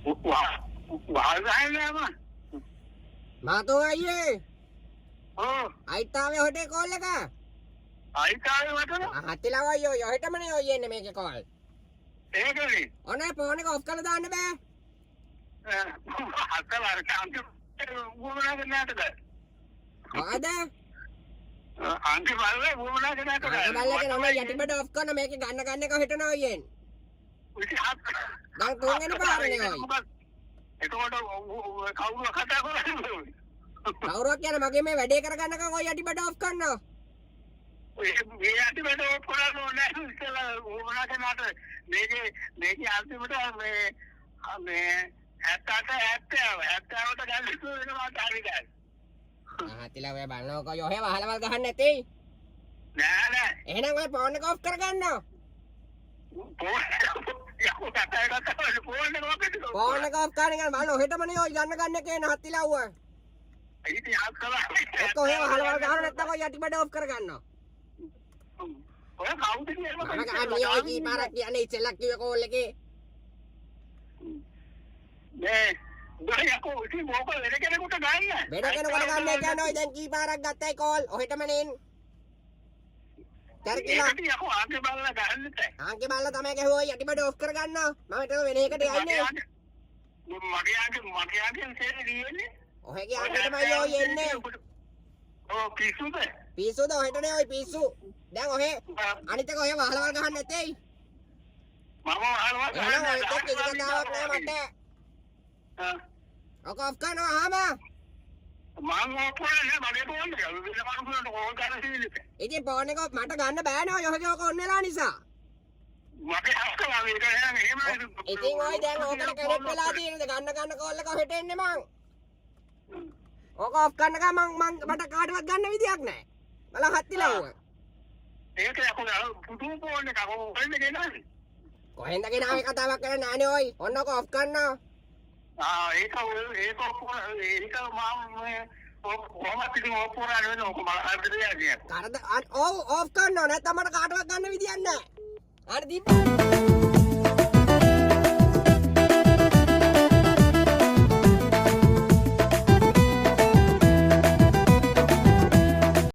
बाहर जाएंगे हम माँ तो आइए ओ आइता आवे होटे कॉल लगा आई काले मतलब हाथी लावा यो यो हेट मने यो ये ने मेके कॉल एक नहीं ओने फोन को ऑफ कर दाने बे हत्या बार काम के वो बना के ना तो आदे आंटी बाल में वो बना के ना तो बाले के नमे यति बड ऑफ करना मेके गाना गाने को हेट ना होयेन उसी हाथ දැන් තුන්වෙනි පාරනේ ඔයි එතකොට කවුරු කතා කරන්නේ කවුරුත් කියන මගේ මේ වැඩේ කරගන්නකම් ඔය යටි බඩ ඔෆ් කරනවා ඔය මේ යටි බඩ ඔෆ් කරන්න ඕනේ ඉතලා ඕනා කරනාට මේකේ අන්තිමට මේ 78 ගන්න වෙනවා තාරිකයි ආතිලා ඔය බලනකො යෝ හේ වහලවල් ගහන්න නැති නෑ නෑ එහෙනම් ඔය ෆෝන් එක ඔෆ් කරගන්නවා ෆෝන් එක ඔෆ් කරගෙන බලන්න හෙටමනේ ඔය ගන්න එකේ නැතිලා වුවා ඉතින් ආත් කළා එක්ක ඔය වහලවල් ගහන්න නැත්නම් ඔය යටි බඩ ඔෆ් කරගන්නවා ඔය කවුද කියන්නේ මම ගහන්නේ ඔය කීපාරක් කියන්නේ ඉතලක් කිව්ව කෝල් එකේ නේ බයකෝ ඉතින් මොකද වෙන කෙනෙකුට ගන්න වෙන කෙනෙකුට ගන්න කියන්නේ ඔය දැන් කීපාරක් ගත්තයි කෝල් ඔහෙටමනේ කරකිලා යකෝ ආගේ බලලා ගන්න තේ ආගේ බලලා තමයි ගහුවා යටි බඩ ඔෆ් කරගන්නවා මම හිතුවා වෙන එකට යන්නේ මගේ ආගේ සේරේ දියන්නේ ඔහෙගේ ආගේටමයි ඔය එන්නේ ඔව් පිස්සුද පිස්සුද ඔහෙටනේ ඔය පිස්සු දැන් ඔහෙ අනිත් එක ඔහෙ වහලවල් ගහන්න නැtei මම වහලවල් එහෙනම් ඔය දෙක කිසිම දාවක් නෑ මට ඔක ඔෆ් කරනවා ආම මම ඔප්පුනේ මගේ ෆෝන් එක වෙන කවුරුන්ට කෝල් කරලා තියෙන්නේ ඉතින් ෆෝන් එක මට ගන්න බෑනේ ඔය ඔහගේ ඔක ඔන්න වෙලා නිසා මගේ අක්කලා මේක එහෙම ඉතින් ඔය දැන් ඕකට කනෙක්ට් වෙලා තියෙනද ගන්න කෝල් එක ඔහෙට එන්නේ මං ඕක ඔෆ් කරනකම් මං මට කාටවත් ගන්න විදියක් නැහැ බලන්න හත්තිලා වුණා ඒක යකෝ පුදු ෆෝන් එක කොහෙන්ද ගෙනාවේ කොහෙන්ද ගෙනාවේ කතාවක් කරන්නේ නැහනේ ඔයි ඔන්න ඔක ඔෆ් කරනවා ඒක මම කොහොමද ඉතින් ඔප්පුරා නෙවෙයි ඔක මල හරියට යන්නේ ඔව් ඔෆ් කරනවා නැත්නම් මට කාටවත් ගන්න විදියක් නැහැ හරි දීප